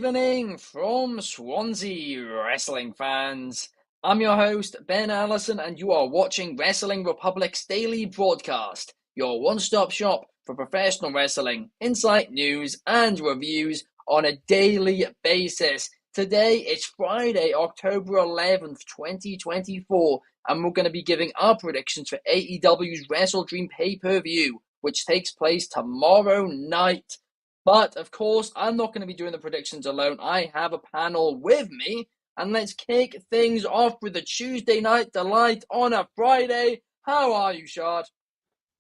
evening from Swansea, wrestling fans. I'm your host, Ben Allison, and you are watching Wrestling Republic's daily broadcast, your one-stop shop for professional wrestling, insight, news, and reviews on a daily basis. Today, it's Friday, October 11th, 2024, and we're going to be giving our predictions for AEW's WrestleDream pay-per-view, which takes place tomorrow night. But, of course, I'm not going to be doing the predictions alone. I have a panel with me. And let's kick things off with the Tuesday Night Delight on a Friday. How are you, Shad?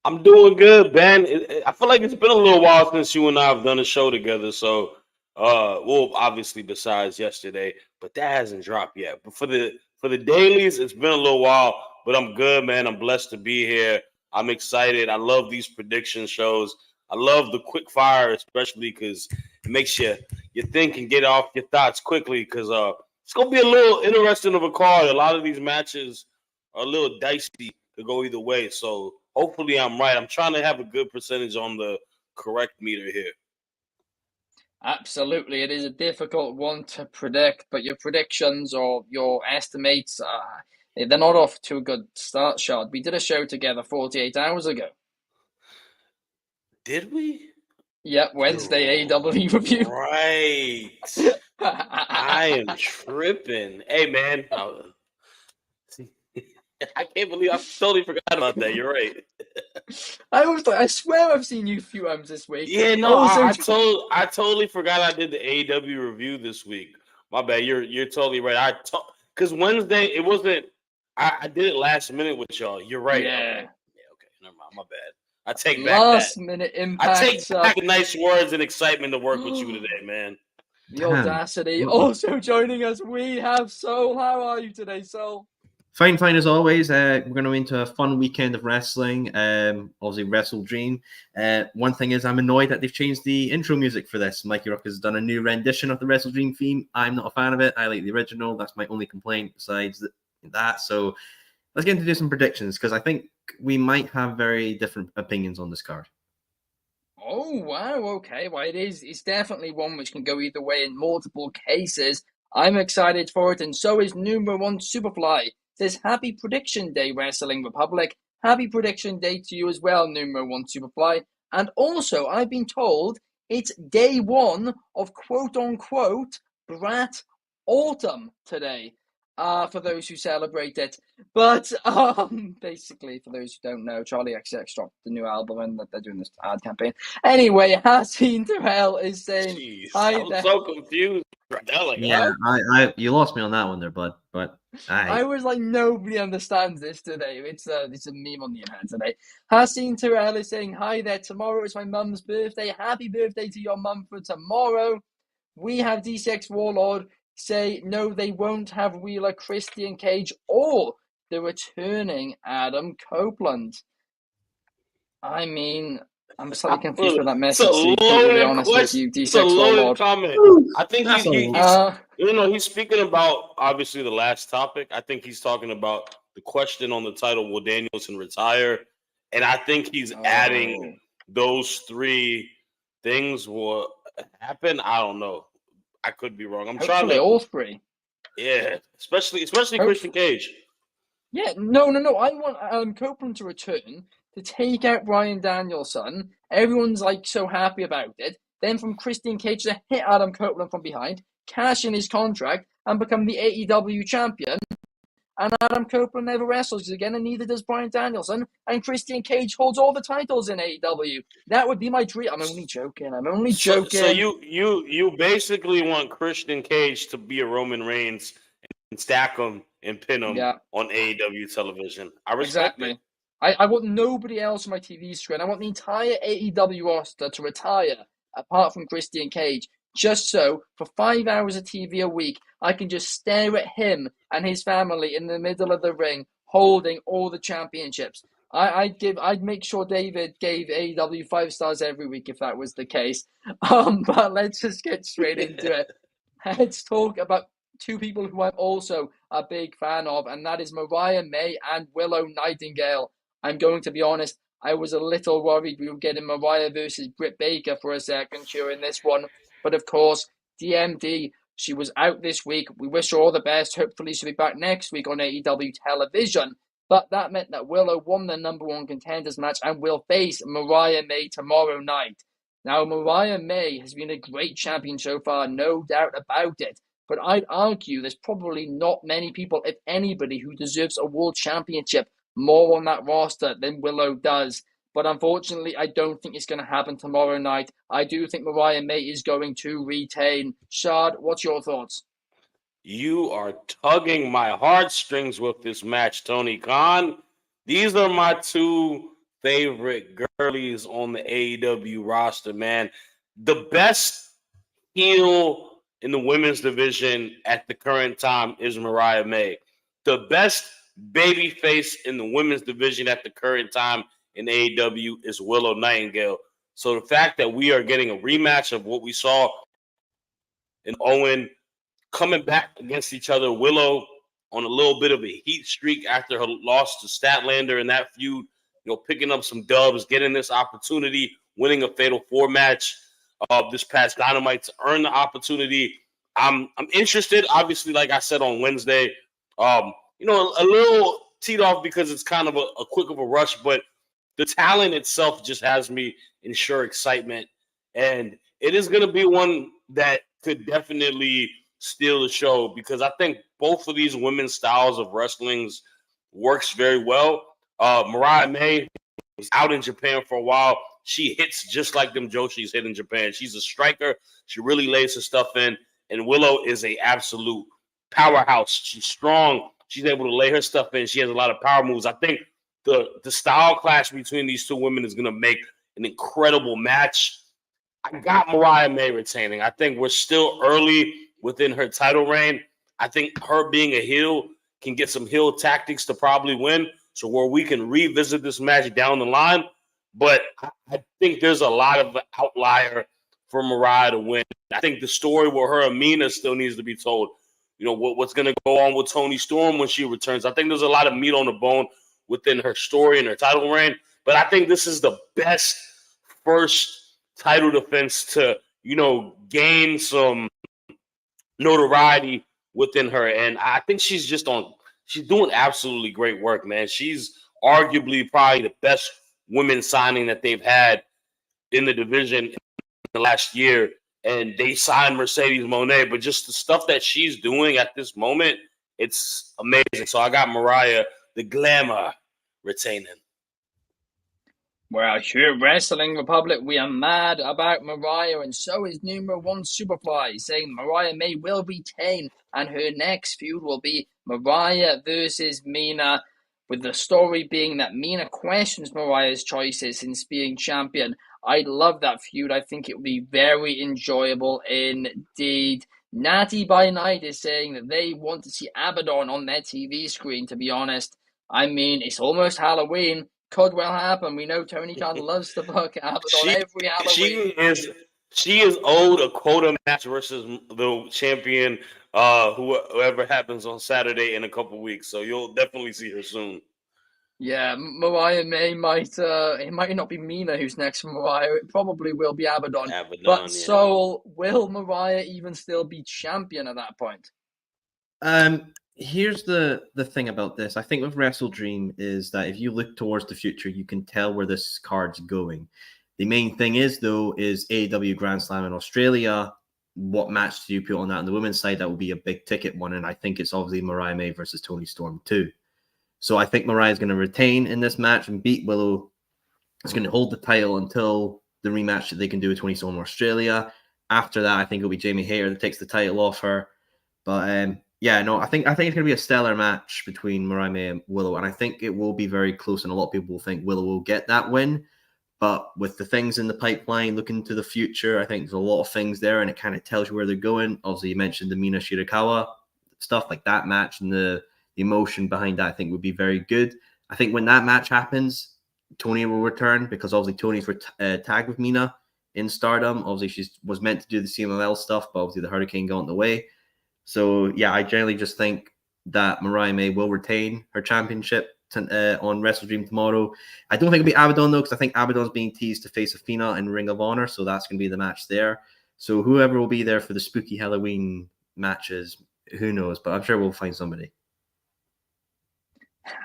I'm doing good, Ben. I feel like it's been a little while since you and I have done a show together. So, well, obviously besides yesterday, but that hasn't dropped yet. But for the dailies, it's been a little while, but I'm good, man. I'm blessed to be here. I'm excited. I love these prediction shows. I love the quick fire, especially because it makes you think and get off your thoughts quickly. Because it's gonna be a little interesting of a card. A lot of these matches are a little dicey to go either way. So hopefully I'm right. I'm trying to have a good percentage on the correct meter here. Absolutely. It is a difficult one to predict, but your predictions or your estimates, they're not off to a good start, Shad. We did a show together 48 hours ago. Did we? Yep, Wednesday AEW review. Right. I am tripping. Hey, man. I can't believe I totally forgot about that. You're right. I swear I've seen you a few times this week. Yeah, no, I totally forgot I did the AEW review this week. My bad. You're totally right. Because Wednesday it wasn't. I did it last minute with y'all. You're right. Yeah. Okay. Never mind. My bad. I take back Last that. minute impact. I take back nice words and excitement to work with you today, man. The audacity. Also joining us, we have Soul. How are you today, Soul? Fine as always. We're going to into a fun weekend of wrestling. Obviously, WrestleDream. One thing is, I'm annoyed that they've changed the intro music for this. Mikey Rock has done a new rendition of the WrestleDream theme. I'm not a fan of it. I like the original. That's my only complaint besides that. So let's get into do some predictions because I think we might have very different opinions on this card. Oh, wow. Okay. Well, it's definitely one which can go either way in multiple cases. I'm excited for it, and so is number one Superfly. Says happy prediction day, Wrestling Republic. Happy prediction day to you as well, numero one Superfly. And also, I've been told it's day one of quote-unquote Brat Autumn today, for those who celebrate it. But basically, for those who don't know, Charlie XX dropped the new album and they're doing this ad campaign. Anyway, Haseen Terrell is saying, Jeez, hi I'm there. so confused. You lost me on that one there, bud. But I was like, nobody understands this today. It's a meme on the internet today. Haseen Terrell is saying, hi there, tomorrow is my mum's birthday. Happy birthday to your mum for tomorrow. We have DCX Warlord say, no, they won't have Wheeler, Christian Cage, or the returning Adam Copeland. I mean, I'm slightly confused with that message, to be totally honest with you, DCX Warlord. Comment. I think he's speaking about, obviously, the last topic. I think he's talking about the question on the title, will Danielson retire? And I think he's adding those three things will happen. I don't know. I could be wrong. Hopefully all three. Yeah, especially Christian Cage. Yeah, no. I want Adam Copeland to return to take out Bryan Danielson. Everyone's like so happy about it. Then from Christian Cage to hit Adam Copeland from behind, cash in his contract, and become the AEW champion. And Adam Copeland never wrestles again, and neither does Bryan Danielson. And Christian Cage holds all the titles in AEW. That would be my dream. I'm only joking. So you basically want Christian Cage to be a Roman Reigns and stack him and pin him on AEW television. I respect it. I want nobody else on my TV screen. I want the entire AEW roster to retire, apart from Christian Cage, just so for 5 hours of TV a week, I can just stare at him and his family in the middle of the ring, holding all the championships. I'd make sure David gave AEW 5 stars every week if that was the case. But let's just get straight into it. Let's talk about two people who I'm also a big fan of, and that is Mariah May and Willow Nightingale. I'm going to be honest, I was a little worried we were getting Mariah versus Britt Baker for a second during this one. But of course, DMD. She was out this week. We wish her all the best. Hopefully she'll be back next week on AEW television. But that meant that Willow won the number one contenders match and will face Mariah May tomorrow night. Now, Mariah May has been a great champion so far, no doubt about it. But I'd argue there's probably not many people, if anybody, who deserves a world championship more on that roster than Willow does. But unfortunately, I don't think it's going to happen tomorrow night. I do think Mariah May is going to retain. Shad, what's your thoughts? You are tugging my heartstrings with this match, Tony Khan. These are my two favorite girlies on the AEW roster, man. The best heel in the women's division at the current time is Mariah May. The best babyface in the women's division at the current time in AEW is Willow Nightingale. So the fact that we are getting a rematch of what we saw in Owen coming back against each other, Willow on a little bit of a heat streak after her loss to Statlander in that feud, picking up some dubs, getting this opportunity, winning a Fatal 4 match this past Dynamite to earn the opportunity. I'm interested, obviously, like I said on Wednesday, a little teed off because it's kind of a quick of a rush, but the talent itself just has me in sure excitement. And it is going to be one that could definitely steal the show because I think both of these women's styles of wrestlings works very well. Mariah May was out in Japan for a while. She hits just like them Joshi's hit in Japan. She's a striker. She really lays her stuff in. And Willow is a absolute powerhouse. She's strong. She's able to lay her stuff in. She has a lot of power moves. I think the style clash between these two women is going to make an incredible match. I got Mariah May retaining. I think we're still early within her title reign. I think her being a heel can get some heel tactics to probably win. So where we can revisit this match down the line. But I think there's a lot of outlier for Mariah to win. I think the story with her and Mina still needs to be told. What's going to go on with Toni Storm when she returns. I think there's a lot of meat on the bone within her story and her title reign. But I think this is the best first title defense to, gain some notoriety within her. And I think she's doing absolutely great work, man. She's arguably probably the best women's signing that they've had in the division in the last year. And they signed Mercedes Moné, but just the stuff that she's doing at this moment, it's amazing. So I got Mariah, the glamour, retaining. Well, here at Wrestling Republic, we are mad about Mariah, and so is numero one Superfly, saying Mariah May will retain, and her next feud will be Mariah versus Mina, with the story being that Mina questions Mariah's choices since being champion. I love that feud. I think it will be very enjoyable indeed. Natty by Night is saying that they want to see Abaddon on their TV screen, to be honest. I mean, it's almost Halloween. Could well happen. We know Tony Khan loves to book Abaddon every Halloween. She is owed a quota match versus the champion, whoever happens on Saturday in a couple weeks. So you'll definitely see her soon. Yeah, Mariah May it might not be Mina who's next for Mariah. It probably will be Abaddon. But yeah. So will Mariah even still be champion at that point? Here's the thing about this. I think with WrestleDream is that if you look towards the future, you can tell where this card's going. The main thing is, though, is AEW Grand Slam in Australia. What match do you put on that on the women's side? That will be a big ticket one. And I think it's obviously Mariah May versus Toni Storm too. So I think Mariah is going to retain in this match and beat Willow. It's going to hold the title until the rematch that they can do with Toni Storm in Australia. After that, I think it'll be Jamie Hayter that takes the title off her. But I think it's going to be a stellar match between Mariah May and Willow, and I think it will be very close. And a lot of people will think Willow will get that win. But with the things in the pipeline, looking to the future, I think there's a lot of things there, and it kind of tells you where they're going. Obviously, you mentioned the Mina Shirakawa stuff, like that match, and the emotion behind that, I think, would be very good. I think when that match happens, Toni will return because obviously Toni's tagged with Mina in Stardom. Obviously, she was meant to do the CMLL stuff, but obviously the Hurricane got in the way. So, yeah, I generally just think that Mariah May will retain her championship on WrestleDream tomorrow. I don't think it'll be Abaddon, though, because I think Abaddon's being teased to face Athena in Ring of Honor, so that's going to be the match there. So whoever will be there for the spooky Halloween matches, who knows? But I'm sure we'll find somebody.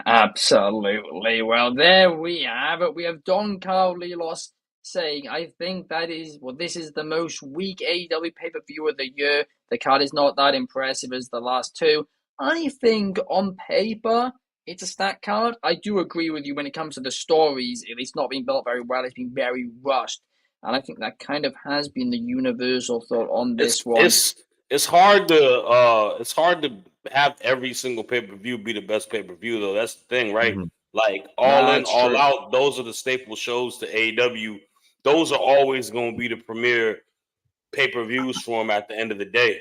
Absolutely. Well, there we have it. We have Don Carlos saying, I think this is the most weak AEW pay-per-view of the year. The card is not that impressive as the last two. I think on paper, it's a stacked card. I do agree with you when it comes to the stories. It's not being built very well. It's been very rushed. And I think that kind of has been the universal thought on this one. It's hard to have every single pay-per-view be the best pay-per-view though. That's the thing, right? Mm-hmm. Like All In, That's All true. Out, those are the staple shows to AEW. Those are always going to be the premier pay-per-views for them at the end of the day.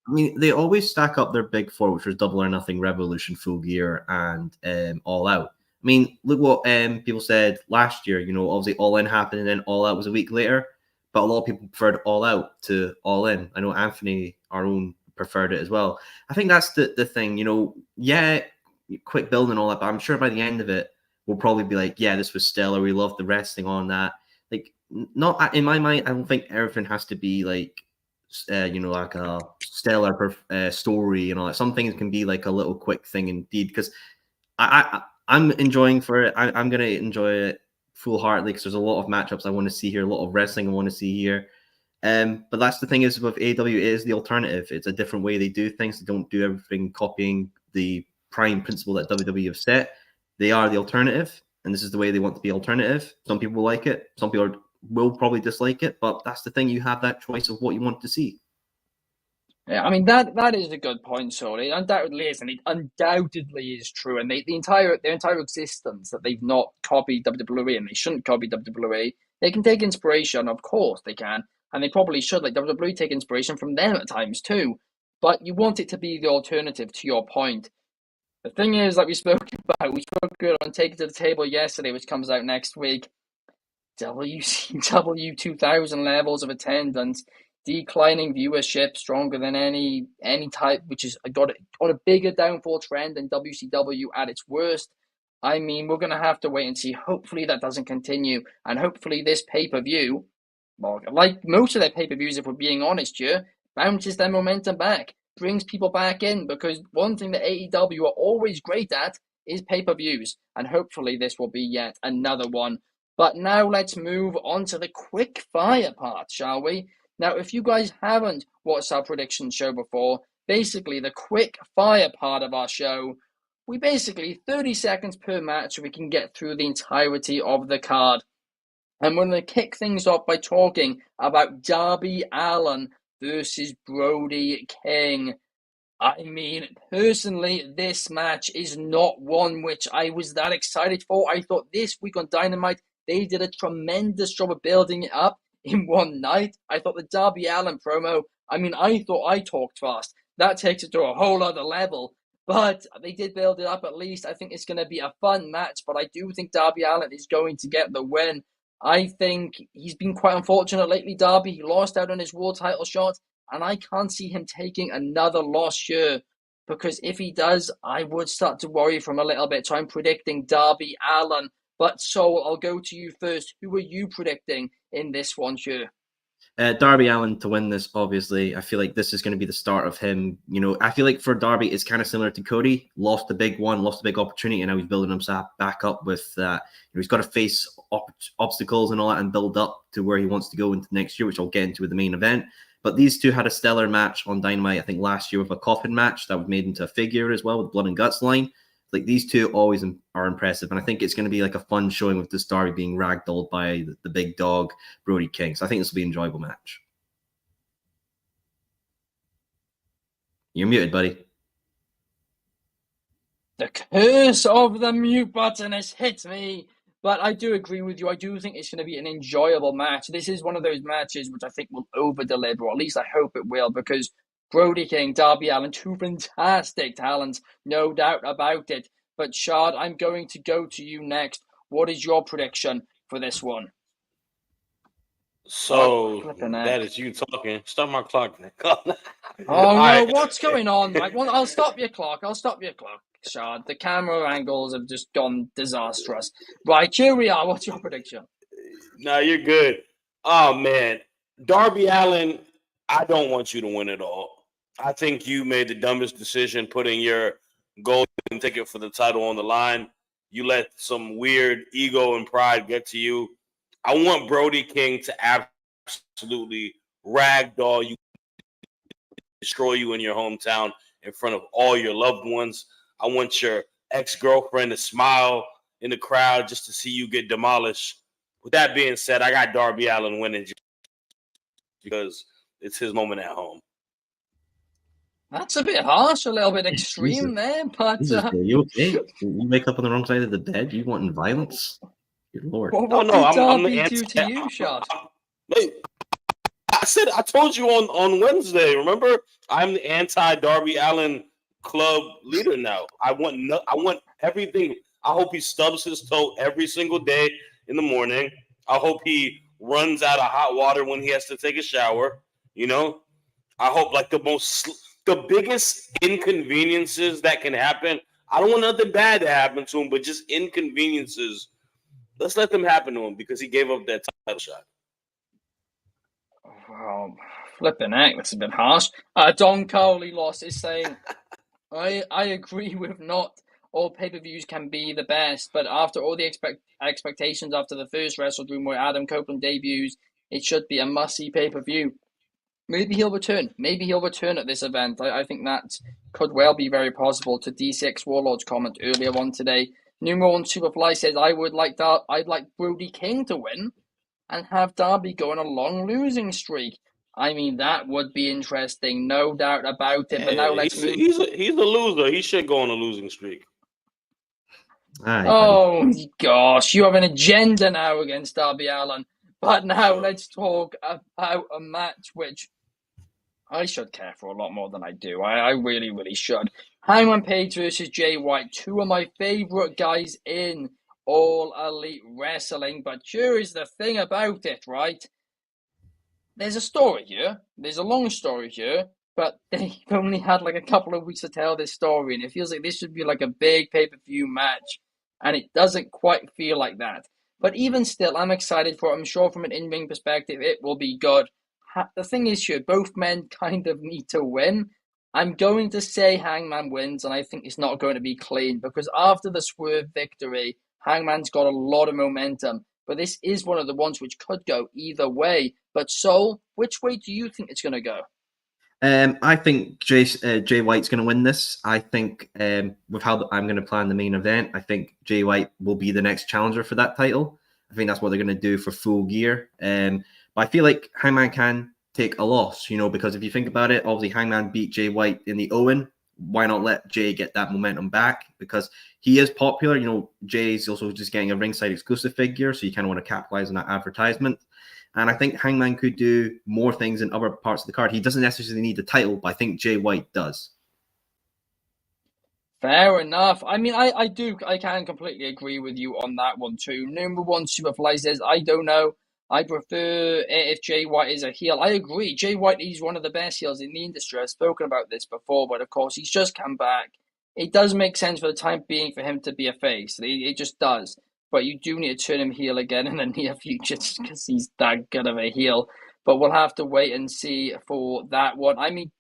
I mean, they always stack up their big four, which was Double or Nothing, Revolution, Full Gear, and All Out. I mean, look what people said last year. You know, obviously All In happened, and then All Out was a week later. But a lot of people preferred All Out to All In. I know Anthony, our own, preferred it as well. I think that's the thing. You know, yeah, quick build and all that, but I'm sure by the end of it, we'll probably be like, yeah, this was stellar. We loved the wrestling on that. Like, not in my mind, I don't think everything has to be like like a stellar story and all that. Some things can be like a little quick thing indeed. Because I'm enjoying for it. I'm gonna enjoy it full heartedly because there's a lot of matchups I want to see here, a lot of wrestling I want to see here. But that's the thing is with AEW, it is the alternative. It's a different way they do things. They don't do everything copying the prime principle that WWE have set. They are the alternative, and this is the way they want to be alternative. Some people like it. Some people will probably dislike it, but that's the thing. You have that choice of what you want to see. Yeah, I mean that is a good point, so it undoubtedly is, and it undoubtedly is true. And their entire existence that they've not copied WWE, and they shouldn't copy WWE. They can take inspiration, of course they can, and they probably should. Like WWE take inspiration from them at times too, but you want it to be the alternative. To your point, the thing is, like we spoke good on Take It to the Table yesterday, which comes out next week. WCW 2000 levels of attendance, declining viewership, stronger than any type, which is got on a bigger downfall trend than WCW at its worst. I mean, we're gonna have to wait and see. Hopefully that doesn't continue, and hopefully this pay-per-view, well, like most of their pay-per-views, if we're being honest here, bounces their momentum back, brings people back in, because one thing that AEW are always great at is pay-per-views, and hopefully this will be yet another one. But now let's move on to the quick fire part, shall we? Now, if you guys haven't watched our prediction show before, basically the quick fire part of our show, we basically 30 seconds per match so we can get through the entirety of the card. And we're going to kick things off by talking about Darby Allin versus Brody King. I mean, personally, this match is not one which I was that excited for. I thought this week on Dynamite, they did a tremendous job of building it up in one night. I thought the Darby Allin promo, I mean, I thought I talked fast. That takes it to a whole other level. But they did build it up at least. I think it's going to be a fun match, but I do think Darby Allin is going to get the win. I think he's been quite unfortunate lately, Darby. He lost out on his world title shot, and I can't see him taking another loss here, because if he does, I would start to worry from a little bit. So I'm predicting Darby Allin. But Sol, I'll go to you first. Who are you predicting in this one, here? Darby Allin to win this, obviously. I feel like this is going to be the start of him. You know, I feel like for Darby, it's kind of similar to Cody. Lost the big one, lost the big opportunity, and now he's building himself back up with that. He's got to face obstacles and all that and build up to where he wants to go into next year, which I'll get into with the main event. But these two had a stellar match on Dynamite, I think, last year with a coffin match that was made into a figure as well with Blood and Guts line. Like, these two always are impressive, and I think it's going to be like a fun showing with this Darby being ragdolled by the big dog Brody King. So I think this will be an enjoyable match. You're muted, buddy. The curse of the mute button has hit me. But I do agree with you. I do think it's going to be an enjoyable match. This is one of those matches which I think will over-deliver, or at least I hope it will, because Brody King, Darby Allin, two fantastic talents, no doubt about it. But Shad, I'm going to go to you next. What is your prediction for this one? So that is you talking. Start my clock. Oh no, right. What's going on? Right, well, I'll stop your clock, Shad. The camera angles have just gone disastrous. Right, here we are. What's your prediction? No, you're good. Oh man, Darby Allin. I don't want you to win it all. I think you made the dumbest decision putting your golden ticket for the title on the line. You let some weird ego and pride get to you. I want Brody King to absolutely ragdoll you, destroy you in your hometown in front of all your loved ones. I want your ex-girlfriend to smile in the crowd just to see you get demolished. With that being said, I got Darby Allin winning because it's his moment at home. That's a bit harsh, a little bit Jesus. extreme there, but Jesus, are you okay? You wake up on the wrong side of the bed? You wanting violence? Good Lord. what No, did I'm the Darby anti. do to you, Shad? I told you on Wednesday. Remember, I'm the anti Darby Allin club leader now. I want everything. I hope he stubs his toe every single day in the morning. I hope he runs out of hot water when he has to take a shower. You know, I hope like the biggest inconveniences that can happen. I don't want nothing bad to happen to him, but just inconveniences. Let's let them happen to him because he gave up that title shot. Well, flipping heck, that's a bit harsh. Don Cowley lost is saying, I agree with not all pay-per-views can be the best, but after all the expectations after the first WrestleDream where Adam Copeland debuts, it should be a must-see pay-per-view. Maybe he'll return. Maybe he'll return at this event. I think that could well be very possible. To D6 Warlord's comment earlier on today, Numeral One Superfly says, I'd like Brody King to win and have Darby go on a long losing streak. I mean, that would be interesting, no doubt about it. But now let's move. He's a loser. He should go on a losing streak. Oh gosh, you have an agenda now against Darby Allin. But now let's talk about a match which I should care for a lot more than I do. I really, really should. Hangman Page versus Jay White, two of my favorite guys in All Elite Wrestling. But here is the thing about it, right? There's a story here. There's a long story here, but they've only had like a couple of weeks to tell this story, and it feels like this should be like a big pay-per-view match, and it doesn't quite feel like that. But even still, I'm excited for it. I'm sure from an in-ring perspective, it will be good. The thing is here, both men kind of need to win. I'm going to say Hangman wins, and I think it's not going to be clean, because after the Swerve victory, Hangman's got a lot of momentum. But this is one of the ones which could go either way. But Soul, which way do you think it's going to go? I think Jay White's going to win this. I think with how I'm going to plan the main event, I think Jay White will be the next challenger for that title. I think that's what they're going to do for Full Gear. But I feel like Hangman can take a loss, because if you think about it, obviously Hangman beat Jay White in the Owen. Why not let Jay get that momentum back? Because he is popular. Jay's also just getting a ringside exclusive figure, so you kind of want to capitalize on that advertisement. And I think Hangman could do more things in other parts of the card. He doesn't necessarily need the title, but I think Jay White does. Fair enough. I mean, I can completely agree with you on that one too. Number one Superfly says, I don't know. I prefer if Jay White is a heel. I agree. Jay White is one of the best heels in the industry. I've spoken about this before, but of course, he's just come back. It does make sense for the time being for him to be a face. It just does. But you do need to turn him heel again in the near future because he's that good of a heel. But we'll have to wait and see for that one. I mean,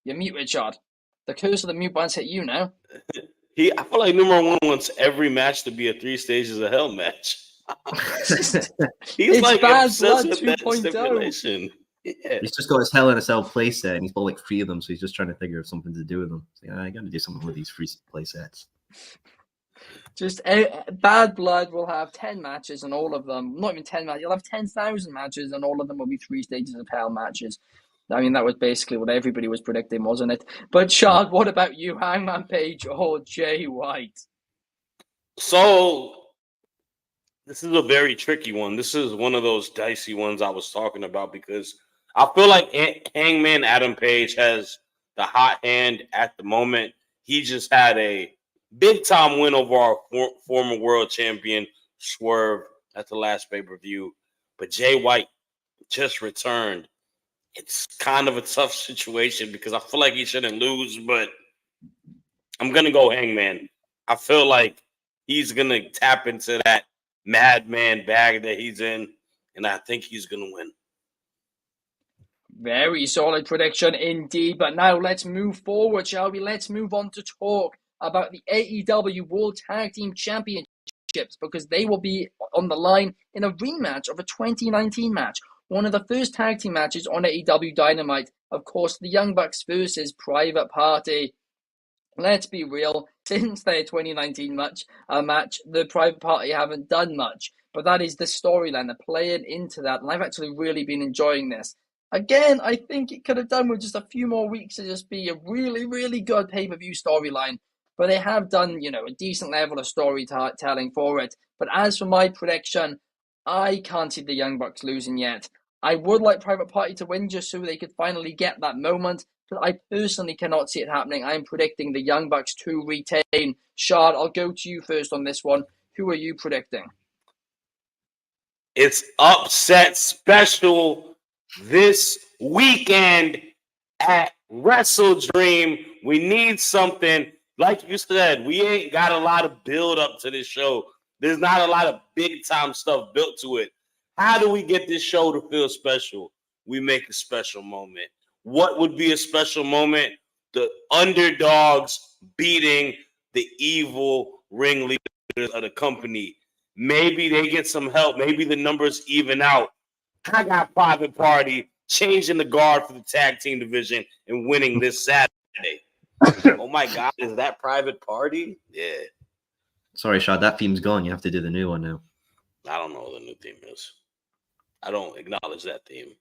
you're muted, Chad. The curse of the mute button's hit you now. I feel like number one wants every match to be a 3 Stages of Hell match. He's like Bad obsessed Blood with that 2.0. stipulation. Yeah. He's just got his Hell in a Cell play set, and he's bought like 3 of them, so he's just trying to figure out something to do with them. So, I got to do something with these free play sets. Just Bad Blood will have 10 matches, and all of them, not even 10 matches, you'll have 10,000 matches, and all of them will be 3 Stages of Hell matches. I mean, that was basically what everybody was predicting, wasn't it? But, Shad, what about you, Hangman Page or Jay White? So, this is a very tricky one. This is one of those dicey ones I was talking about because I feel like Hangman Adam Page has the hot hand at the moment. He just had a big-time win over our former world champion, Swerve, at the last pay-per-view. But Jay White just returned. It's kind of a tough situation because I feel like he shouldn't lose, but I'm going to go Hangman. I feel like he's going to tap into that madman bag that he's in, and I think he's going to win. Very solid prediction indeed. But now let's move forward, shall we? Let's move on to talk about the AEW World Tag Team Championships, because they will be on the line in a rematch of a 2019 match. One of the first tag team matches on AEW Dynamite. Of course, the Young Bucks versus Private Party. Let's be real, since their 2019 match, the Private Party haven't done much. But that is the storyline. They're playing into that, and I've actually really been enjoying this. Again, I think it could have done with just a few more weeks to just be a really, really good pay-per-view storyline. But they have done, a decent level of storytelling for it. But as for my prediction, I can't see the Young Bucks losing yet. I would like Private Party to win just so they could finally get that moment, but I personally cannot see it happening. I'm predicting the Young Bucks to retain. Shad, I'll go to you first on this one. Who are you predicting? It's upset special this weekend at WrestleDream. We need something. Like you said, we ain't got a lot of build up to this show. There's not a lot of big time stuff built to it. How do we get this show to feel special? We make a special moment. What would be a special moment? The underdogs beating the evil ringleaders of the company. Maybe they get some help. Maybe the numbers even out. I got Private Party changing the guard for the tag team division and winning this Saturday. Oh my God, is that Private Party? Yeah. Sorry, Shad, that theme's gone. You have to do the new one now. I don't know what the new theme is. I don't acknowledge that theme.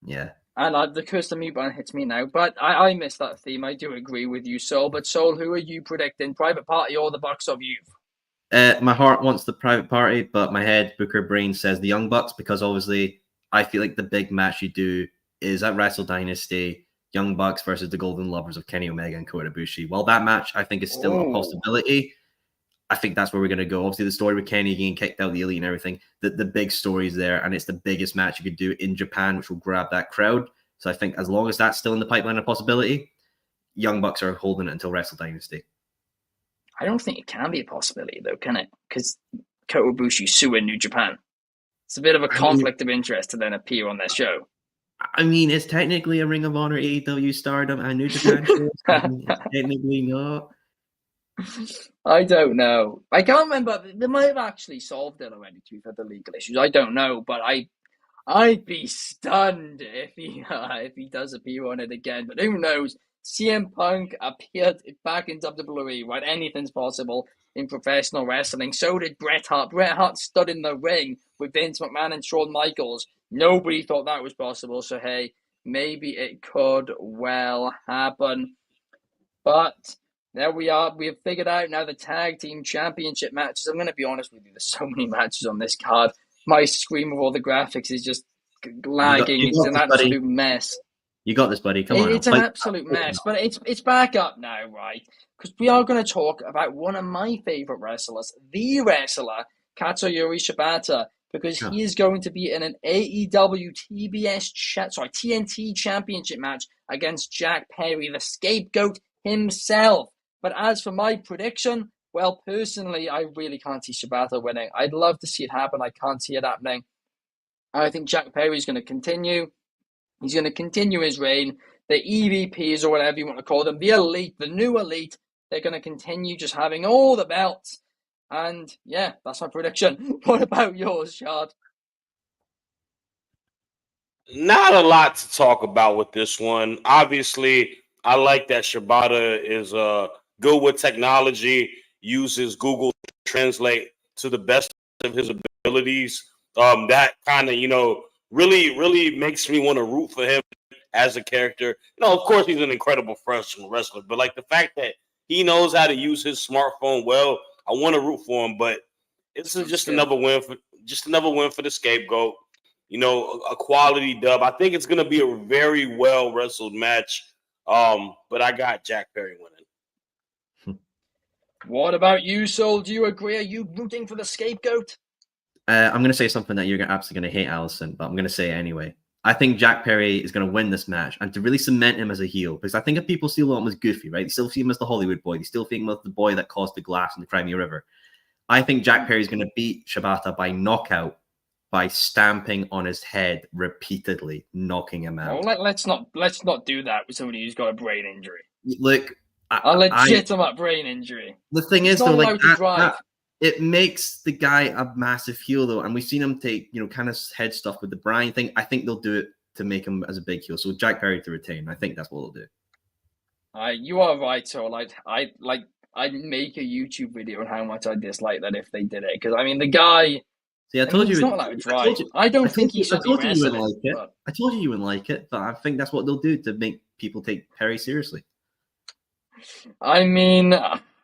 Yeah. And the custom mute button hits me now, but I missed that theme. I do agree with you, Soul. But Soul, who are you predicting? Private Party or the Bucks of Youth? My heart wants the Private Party, but my head, Booker Brain, says the Young Bucks, because obviously I feel like the big match you do is at Wrestle Dynasty, Young Bucks versus the Golden Lovers of Kenny Omega and Kota Ibushi. While that match I think is still a possibility, I think that's where we're going to go. Obviously, the story with Kenny getting kicked out of the Elite and everything, the big story's there, and it's the biggest match you could do in Japan, which will grab that crowd. So I think as long as that's still in the pipeline, a possibility, Young Bucks are holding it until Wrestle Dynasty. I don't think it can be a possibility, though, can it? Because Kota Ibushi suing New Japan. It's a bit of a conflict of interest to then appear on their show. I mean, it's technically a Ring of Honor, AEW, Stardom, and New Japan show. It's technically not. I don't know. I can't remember. They might have actually solved it already, to be fair, the legal issues. I don't know, but I'd be stunned if he does appear on it again. But who knows? CM Punk appeared back in WWE, right? Anything's possible in professional wrestling. So did Bret Hart. Bret Hart stood in the ring with Vince McMahon and Shawn Michaels. Nobody thought that was possible. So, hey, maybe it could well happen. But there we are. We have figured out now the tag team championship matches. I'm going to be honest with you. There's so many matches on this card. My screen with all the graphics is just lagging. It's an absolute mess. You got this, buddy. Come on. It's an absolute mess. But it's back up now, right? Because we are going to talk about one of my favorite wrestlers, the wrestler, Katsuyori Shibata, because he is going to be in an AEW TNT championship match against Jack Perry, the scapegoat himself. But as for my prediction, well, personally, I really can't see Shibata winning. I'd love to see it happen. I can't see it happening. I think Jack Perry is going to continue. He's going to continue his reign. The EVPs, or whatever you want to call them, the elite, the new elite, they're going to continue just having all the belts. And yeah, that's my prediction. What about yours, Shad? Not a lot to talk about with this one. Obviously, I like that Shibata is good with technology, uses Google Translate to the best of his abilities. That kind of, really makes me want to root for him as a character. Of course, he's an incredible professional wrestler, but like the fact that he knows how to use his smartphone well, I want to root for him. But this is just another win for the scapegoat. A quality dub. I think it's going to be a very well wrestled match. But I got Jack Perry winning. What about you, Soul? Do you agree? Are you rooting for the scapegoat? I'm going to say something that you're absolutely going to hate, Allison, but I'm going to say it anyway. I think Jack Perry is going to win this match, and to really cement him as a heel, because I think if people still want him as Goofy, right? They still see him as the Hollywood boy. They still think him as the boy that caused the glass in the Crimea River. I think Jack Perry is going to beat Shibata by knockout by stamping on his head repeatedly, knocking him out. Well, let's not do that with somebody who's got a brain injury. Look, A legitimate brain injury. The thing He's is, not though, like allowed to drive. it makes the guy a massive heel, though, and we've seen him take, kind of head stuff with the Bryan thing. I think they'll do it to make him as a big heel. So Jack Perry to retain. I think that's what they'll do. You are right, so I'd make a YouTube video on how much I dislike that if they did it, because I mean the guy. See, I told you he's not allowed to drive. I don't think he should be wrestling. I told you wouldn't like it, but I think that's what they'll do to make people take Perry seriously. I mean,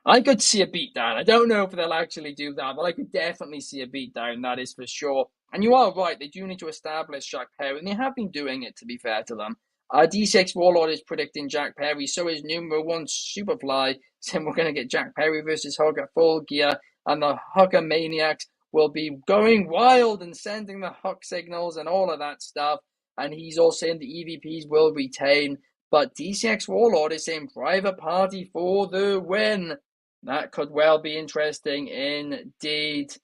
I could see a beatdown. I don't know if they'll actually do that, but I could definitely see a beatdown, that is for sure. And you are right, they do need to establish Jack Perry, and they have been doing it, to be fair to them. D6 Warlord is predicting Jack Perry, so is number 1 Superfly, saying we're going to get Jack Perry versus Hug at Full Gear, and the Hugger Maniacs will be going wild and sending the Huck signals and all of that stuff. And he's also saying the EVPs will retain. But DCX Warlord is saying Private Party for the win. That could well be interesting indeed.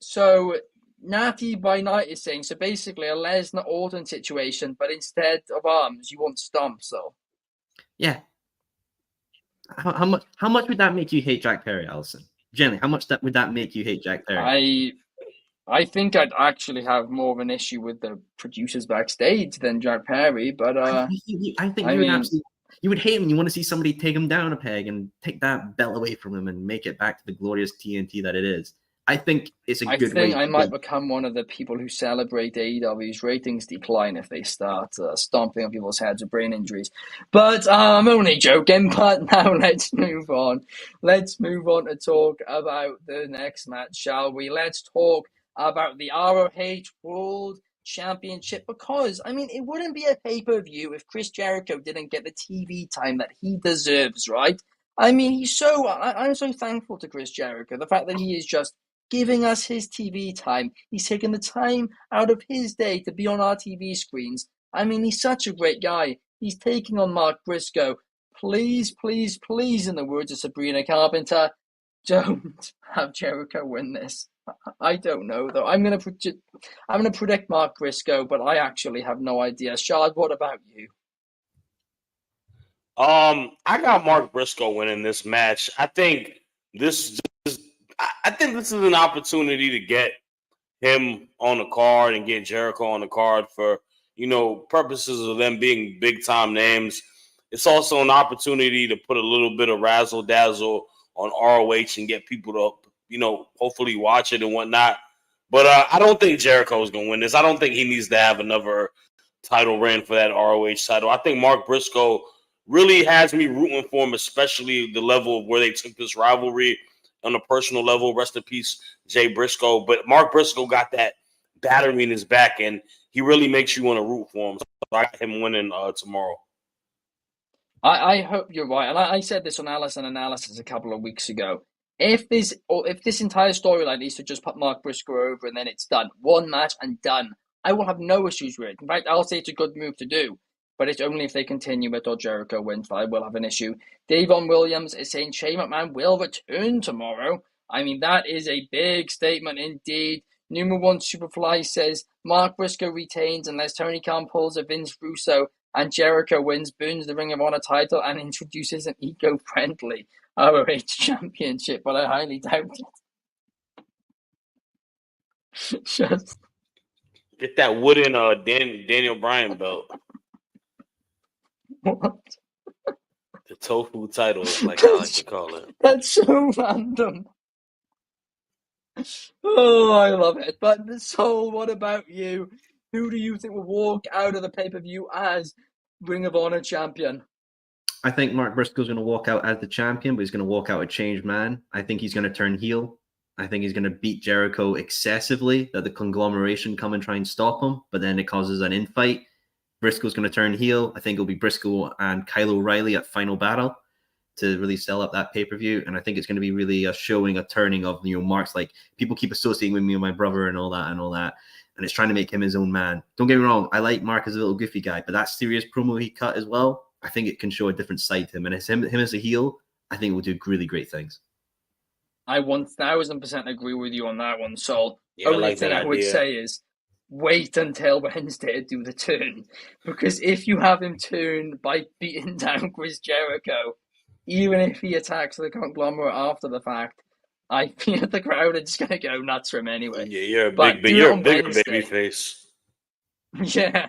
So Natty by Night is saying, so basically a Lesnar Orton situation, but instead of arms, you want stomps, though. Yeah. How much would that make you hate Jack Perry, Allison? Generally, how much would that make you hate Jack Perry? I think I'd actually have more of an issue with the producers backstage than Jack Perry, but I think you would hate him. You want to see somebody take him down a peg and take that belt away from him and make it back to the glorious TNT that it is. I think it's a good way. I think I might become one of the people who celebrate AEW's ratings decline if they start stomping on people's heads with brain injuries. But I'm only joking. But now let's move on. Let's move on to talk about the next match, shall we? Let's talk about the ROH World Championship, because, I mean, it wouldn't be a pay-per-view if Chris Jericho didn't get the TV time that he deserves, right? I mean, I'm so thankful to Chris Jericho. The fact that he is just giving us his TV time. He's taking the time out of his day to be on our TV screens. I mean, he's such a great guy. He's taking on Mark Briscoe. Please, please, please, in the words of Sabrina Carpenter, don't have Jericho win this. I don't know, though. I'm gonna predict Mark Briscoe, but I actually have no idea. Shad, what about you? I got Mark Briscoe winning this match. I think this is an opportunity to get him on the card and get Jericho on the card for, purposes of them being big time names. It's also an opportunity to put a little bit of razzle dazzle on ROH and get people to, hopefully watch it and whatnot. But I don't think Jericho is going to win this. I don't think he needs to have another title reign for that ROH title. I think Mark Briscoe really has me rooting for him, especially the level of where they took this rivalry on a personal level. Rest in peace, Jay Briscoe. But Mark Briscoe got that battery in his back, and he really makes you want to root for him. So I got him winning tomorrow. I hope you're right. And I said this on Allison Analysis a couple of weeks ago. If this entire storyline is to just put Mark Briscoe over and then it's done, one match and done, I will have no issues with it. In fact, I'll say it's a good move to do. But it's only if they continue it or Jericho wins that I will have an issue. Davon Williams is saying Shane McMahon will return tomorrow. I mean, that is a big statement indeed. Number 1 Superfly says Mark Briscoe retains unless Tony Khan pulls a Vince Russo and Jericho wins, burns the Ring of Honor title, and introduces an eco-friendly ROH championship. But I highly doubt it. Just get that wooden Daniel Bryan belt. What? The tofu title, like I like to call it. That's so random. Oh, I love it. But the Soul, what about you? Who do you think will walk out of the pay-per-view as Ring of Honor champion? I think Mark Briscoe's going to walk out as the champion, but he's going to walk out a changed man. I think he's going to turn heel. I think he's going to beat Jericho excessively, that the conglomeration come and try and stop him, but then it causes an infight. Briscoe's going to turn heel. I think it'll be Briscoe and Kyle O'Reilly at Final Battle to really sell up that pay-per-view. And I think it's going to be really a turning of, Mark's, like, people keep associating with me and my brother and all that. And it's trying to make him his own man. Don't get me wrong. I like Mark as a little goofy guy, but that serious promo he cut as well, I think it can show a different side to him. And as him as a heel, I think it will do really great things. I 1000% agree with you on that one, Sol. Yeah, I Only like that thing I would idea. say is wait until Wednesday to do the turn. Because if you have him turn by beating down Chris Jericho, even if he attacks the conglomerate after the fact, I feel the crowd are just going to go nuts for him anyway. Yeah, you're a But do it you're a on bigger baby Wednesday. face. Yeah,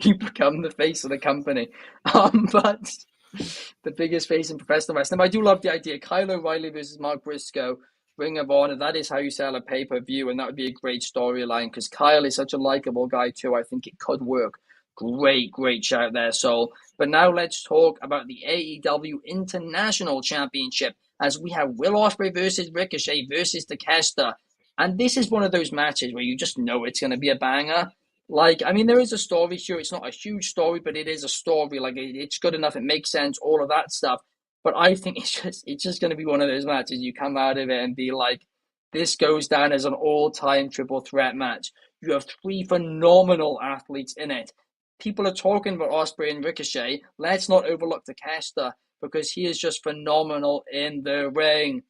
you become the face of the company. But the biggest face in professional wrestling. But I do love the idea. Kyle O'Reilly versus Mark Briscoe, Ring of Honor. That is how you sell a pay-per-view, and that would be a great storyline because Kyle is such a likable guy too. I think it could work. Great shout there, Soul. But now let's talk about the AEW International Championship as we have Will Ospreay versus Ricochet versus Takeshita. And this is one of those matches where you just know it's going to be a banger. Like, I mean, there is a story, sure, it's not a huge story, but it is a story. Like, it's good enough, it makes sense, all of that stuff. But I think it's just going to be one of those matches you come out of it and be like, this goes down as an all-time triple threat match. You have three phenomenal athletes in it. People are talking about Ospreay and Ricochet. Let's not overlook Takeshita because he is just phenomenal in the ring.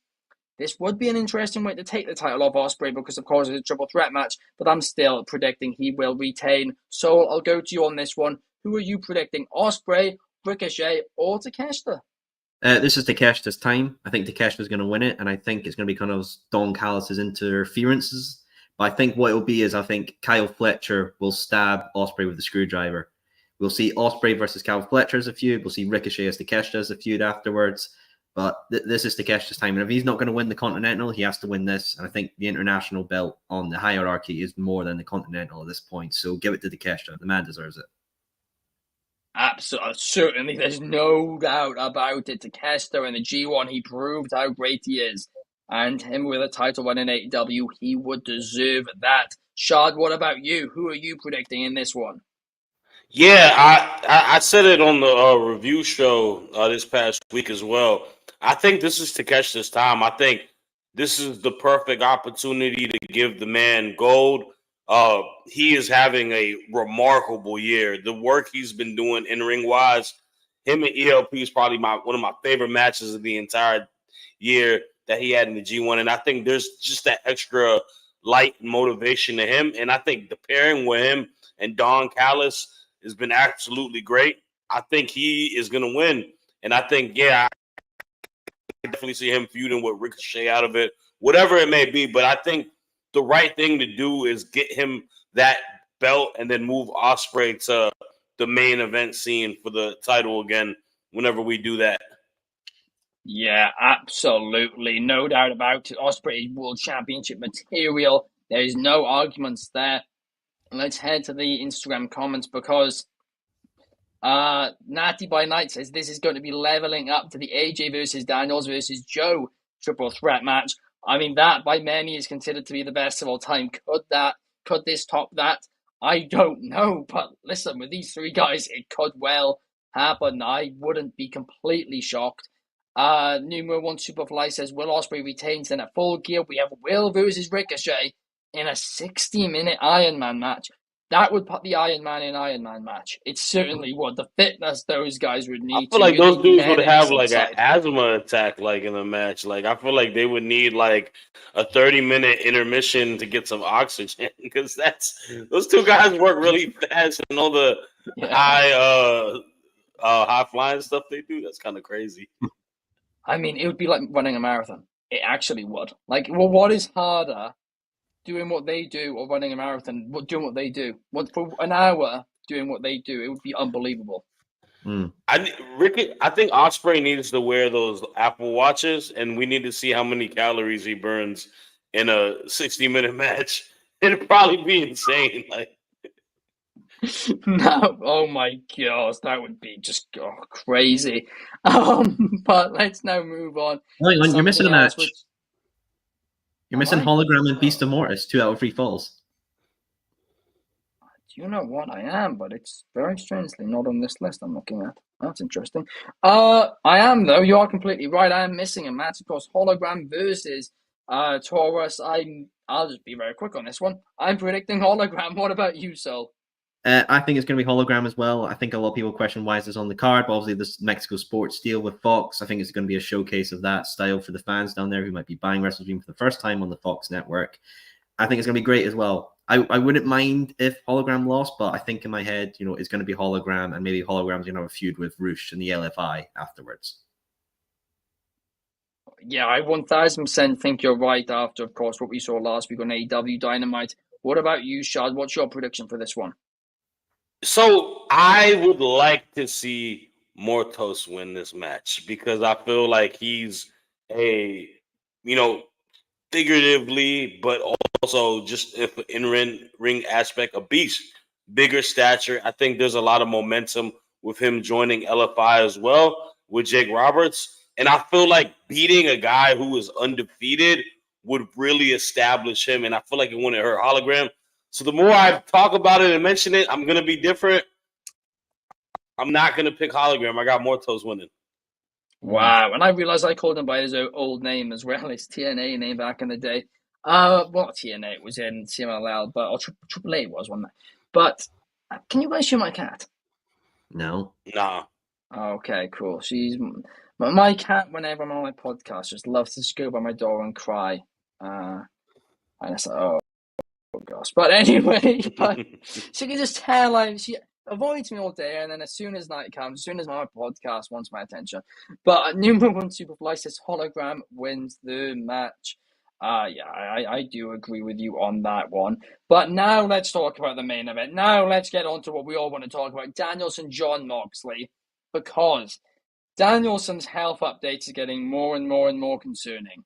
This would be an interesting way to take the title off Ospreay because, of course, it's a triple threat match, but I'm still predicting he will retain. So I'll go to you on this one. Who are you predicting? Ospreay, Ricochet, or Takeshita? This is Takeshita's time. I think Takeshita's going to win it, and I think it's going to be kind of Don Callis' interferences. But I think what it'll be is I think Kyle Fletcher will stab Ospreay with the screwdriver. We'll see Ospreay versus Kyle Fletcher as a feud. We'll see Ricochet as Takeshita as a feud afterwards. But this is Takeshita's time. And if he's not going to win the Continental, he has to win this. And I think the international belt on the hierarchy is more than the Continental at this point. So give it to Takeshita. The man deserves it. Absolutely, certainly. There's no doubt about it. Takeshita in the G1, he proved how great he is. And him with a title run in AEW, he would deserve that. Shad, what about you? Who are you predicting in this one? Yeah, I said it on the review show this past week as well. I think this is Takeshita's time. I think this is the perfect opportunity to give the man gold. He is having a remarkable year. The work he's been doing in ring wise, him and ELP is probably one of my favorite matches of the entire year that he had in the G1. And I think there's just that extra light motivation to him. And I think the pairing with him and Don Callis has been absolutely great. I think he is going to win. And I think, yeah, I definitely see him feuding with Ricochet out of it, whatever it may be. But I think the right thing to do is get him that belt and then move Ospreay to the main event scene for the title again whenever we do that. Yeah, absolutely. No doubt about it. Ospreay is World Championship material. There is no arguments there. Let's head to the Instagram comments because Natty by Night says this is going to be leveling up to the AJ versus Daniels versus Joe triple threat match. I mean, that by many is considered to be the best of all time. Could this top that? I don't know, but listen, with these three guys, it could well happen. I wouldn't be completely shocked. Numero one Superfly says Will Ospreay retains. Then at Full Gear, we have Will versus Ricochet in a 60-minute Iron Man match. That would put the Iron Man in Iron Man match. It certainly would. The fitness those guys would I need feel to. like You those need dudes would medics have on like an site. asthma attack like in a match. Like I feel like they would need like a 30-minute intermission to get some oxygen because those two guys work really fast and all the Yeah. high flying stuff they do. That's kind of crazy. I mean, it would be like running a marathon. It actually would. Like, well, what is harder, doing what they do or running a marathon? Doing what they do? For an hour doing what they do, it would be unbelievable. I think Ospreay needs to wear those Apple Watches, and we need to see how many calories he burns in a 60-minute match. It'd probably be insane. Like, No, oh my gosh, that would be just crazy. But let's now move on Hang to on, you're missing something a else. match. Which You're am missing I? Hologram and Beast Oh, of Mortis, 2 out of 3 falls. do you know what I am? But it's very strangely not on this list I'm looking at. That's interesting. I am though. You are completely right. I am missing a match. Of course, Hologram versus Taurus. I'll just be very quick on this one. I'm predicting Hologram. What about you, Sol? I think it's going to be Hologram as well. I think a lot of people question why is this on the card, but obviously this Mexico sports deal with Fox. I think it's going to be a showcase of that style for the fans down there who might be buying WrestleDream for the first time on the Fox network. I think it's going to be great as well. I wouldn't mind if Hologram lost, but I think in my head, it's going to be Hologram, and maybe Hologram's going to have a feud with Roosh in the LFI afterwards. Yeah, I 1000% think you're right after, of course, what we saw last week on AEW Dynamite. What about you, Shad? What's your prediction for this one? So I would like to see Mortos win this match because I feel like he's a, figuratively, but also just if in ring aspect, a beast, bigger stature. I think there's a lot of momentum with him joining LFI as well with Jake Roberts. And I feel like beating a guy who is undefeated would really establish him. And I feel like it wouldn't hurt Hologram. So the more I talk about it and mention it, I'm going to be different. I'm not going to pick Hologram. I got Mortos winning. Wow, and I realized I called him by his old name as well, his TNA name back in the day. Well, TNA, it was in CMLL, or Triple A was, wasn't it? But can you guys shoot my cat? No. Nah. Okay, cool. My cat, whenever I'm on my podcast, just loves to just go by my door and cry. And it's like, oh gosh. But anyway, she can just tell, like, she avoids me all day, and then as soon as night comes, as soon as my podcast wants my attention. But number one Superfly says Hologram wins the match. Yeah, I do agree with you on that one. But now let's talk about the main event. Now let's get on to what we all want to talk about. Danielson, John Moxley. Because Danielson's health updates are getting more and more and more concerning.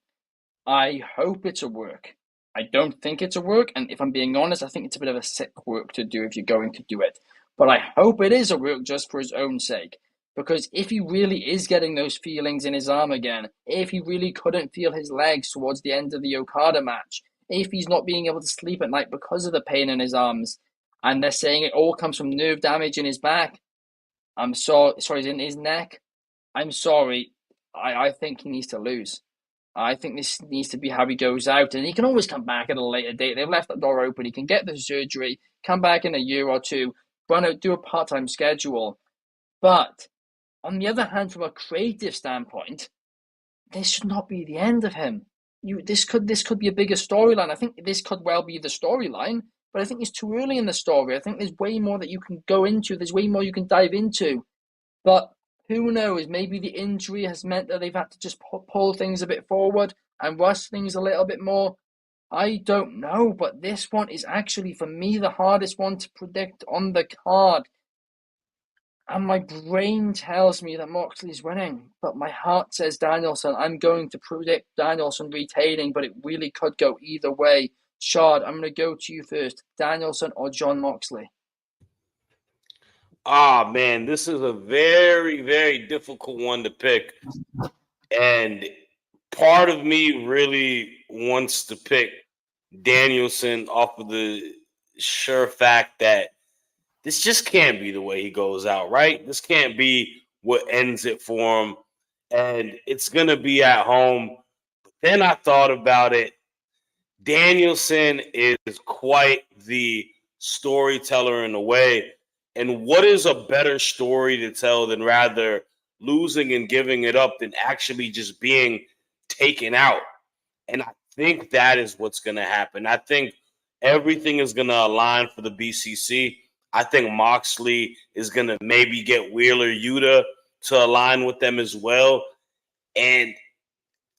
I hope it's a work. I don't think it's a work, and if I'm being honest, I think it's a bit of a sick work to do if you're going to do it. But I hope it is a work just for his own sake. Because if he really is getting those feelings in his arm again, if he really couldn't feel his legs towards the end of the Okada match, if he's not being able to sleep at night because of the pain in his arms, and they're saying it all comes from nerve damage in his back, in his neck, I'm sorry, I think he needs to lose. I think this needs to be how he goes out, and he can always come back at a later date. They've left that door open. He can get the surgery, come back in a year or two, do a part-time schedule. But on the other hand, from a creative standpoint, this should not be the end of him. This could be a bigger storyline. I think this could well be the storyline, but I think it's too early in the story. I think there's way more that you can go into. There's way more you can dive into. But who knows? Maybe the injury has meant that they've had to just pull things a bit forward and rush things a little bit more. I don't know, but this one is actually, for me, the hardest one to predict on the card. And my brain tells me that Moxley's winning, but my heart says Danielson. I'm going to predict Danielson retaining, but it really could go either way. Shard, I'm going to go to you first. Danielson or John Moxley? Man, this is a very, very difficult one to pick. And part of me really wants to pick Danielson off of the sure fact that this just can't be the way he goes out, right? This can't be what ends it for him. And it's going to be at home. But then I thought about it. Danielson is quite the storyteller in a way. And what is a better story to tell than rather losing and giving it up than actually just being taken out? And I think that is what's going to happen. I think everything is going to align for the BCC. I think Moxley is going to maybe get Wheeler Yuta to align with them as well. And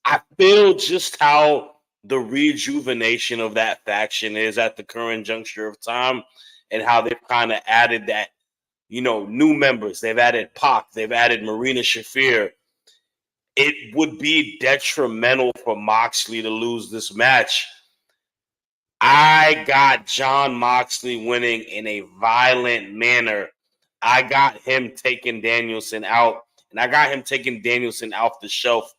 I feel just how the rejuvenation of that faction is at the current juncture of time and how they've kind of added that, new members. They've added Pac. They've added Marina Shafir. It would be detrimental for Moxley to lose this match. I got John Moxley winning in a violent manner. I got him taking Danielson out, and I got him taking Danielson off the shelf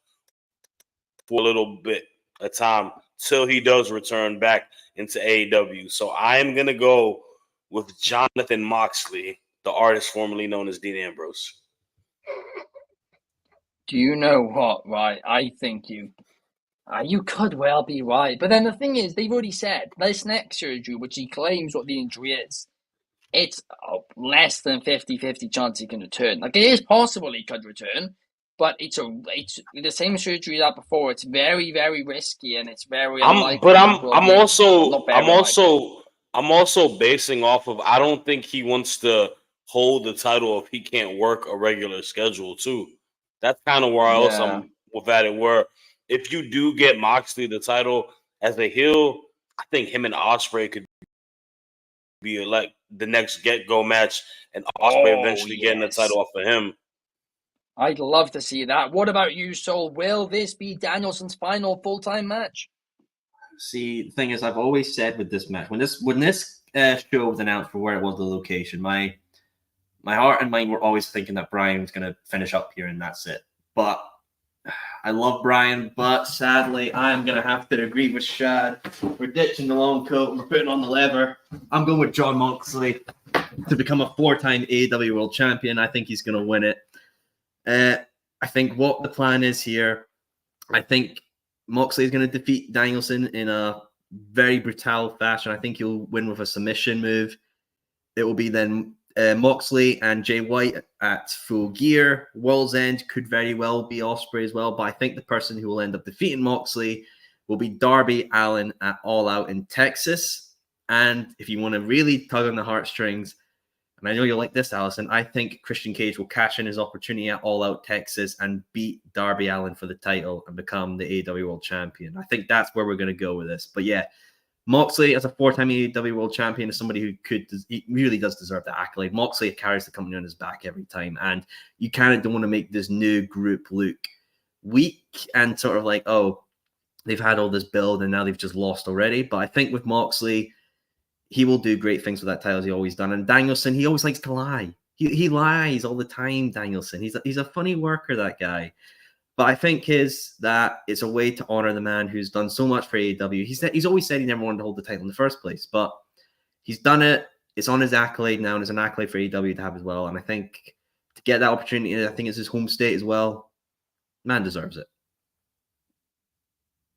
for a little bit of time till he does return back into AEW. So I am going to go with Jonathan Moxley, the artist formerly known as Dean Ambrose. Do you know what, right? I think you could well be right. But then the thing is, they've already said this neck surgery, which he claims what the injury is, it's less than 50-50 chance he can return. Like, it is possible he could return. but it's the same surgery that before. It's very, very risky, and it's very I'm unlikely he will be not very unlikely. I'm also basing off of I don't think he wants to hold the title if he can't work a regular schedule too. That's kind of where else Yeah. I'm with that. It where if you do get Moxley the title as a heel, I think him and Osprey could be like the next get go match, and Osprey Oh eventually getting the yes. title off of him. I'd love to see that. What about you, Sol? Will this be Danielson's final full-time match? See, the thing is, I've always said with this match, when this show was announced for where it was, the location, my heart and mind were always thinking that Brian was going to finish up here and that's it. But I love Brian, but sadly, I'm going to have to agree with Shad. We're ditching the long coat. We're putting on the leather. I'm going with Jon Moxley to become a 4-time AEW World Champion. I think he's going to win it. I think what the plan is here, I think Moxley is going to defeat Danielson in a very brutal fashion. I think he'll win with a submission move. It will be then Moxley and Jay White at Full Gear. World's End could very well be Ospreay as well, but I think the person who will end up defeating Moxley will be Darby Allin at All Out in Texas. And if you want to really tug on the heartstrings, and I know you'll like this, Allison, I think Christian Cage will cash in his opportunity at All Out Texas and beat Darby Allin for the title and become the AEW World Champion. I think that's where we're going to go with this. But yeah, Moxley as a 4-time AEW World Champion is somebody who he really does deserve the accolade. Moxley carries the company on his back every time, and you kind of don't want to make this new group look weak and sort of like, oh, they've had all this build and now they've just lost already. But I think with Moxley, he will do great things with that title as he always done. And Danielson, he always likes to lie. He lies all the time, Danielson. He's a funny worker, that guy. But I think that it's a way to honor the man who's done so much for AEW. He's always said he never wanted to hold the title in the first place, but he's done it. It's on his accolade now, and it's an accolade for AEW to have as well. And I think to get that opportunity, I think it's his home state as well. Man deserves it.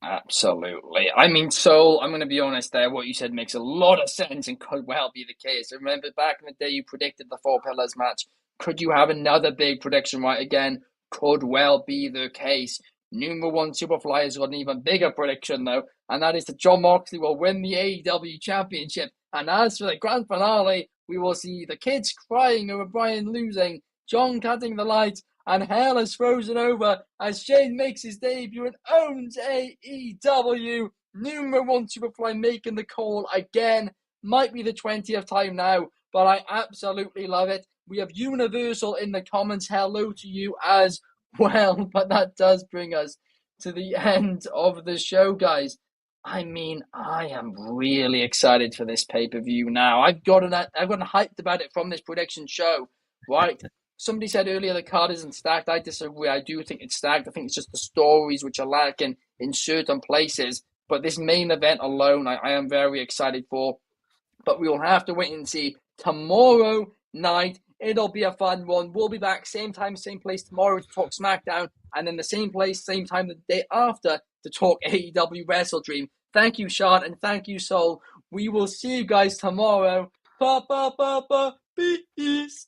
Absolutely. I mean, Sol, I'm going to be honest there. What you said makes a lot of sense and could well be the case. I remember back in the day you predicted the Four Pillars match. Could you have another big prediction right again? Could well be the case. Number one Superfly has got an even bigger prediction, though, and that is that Jon Moxley will win the AEW Championship. And as for the grand finale, we will see the kids crying over Brian losing, John cutting the lights, and hell is frozen over as Shane makes his debut and owns AEW. Number one Superfly making the call again. Might be the 20th time now, but I absolutely love it. We have Universal in the comments. Hello to you as well. But that does bring us to the end of the show, guys. I mean, I am really excited for this pay-per-view now. I've gotten hyped about it from this prediction show, right? Somebody said earlier the card isn't stacked. I disagree. I do think it's stacked. I think it's just the stories which are lacking in certain places. But this main event alone, I am very excited for. But we will have to wait and see tomorrow night. It'll be a fun one. We'll be back same time, same place tomorrow to talk SmackDown. And then the same place, same time the day after to talk AEW WrestleDream. Thank you, Shad, and thank you, Sol. We will see you guys tomorrow. Peace.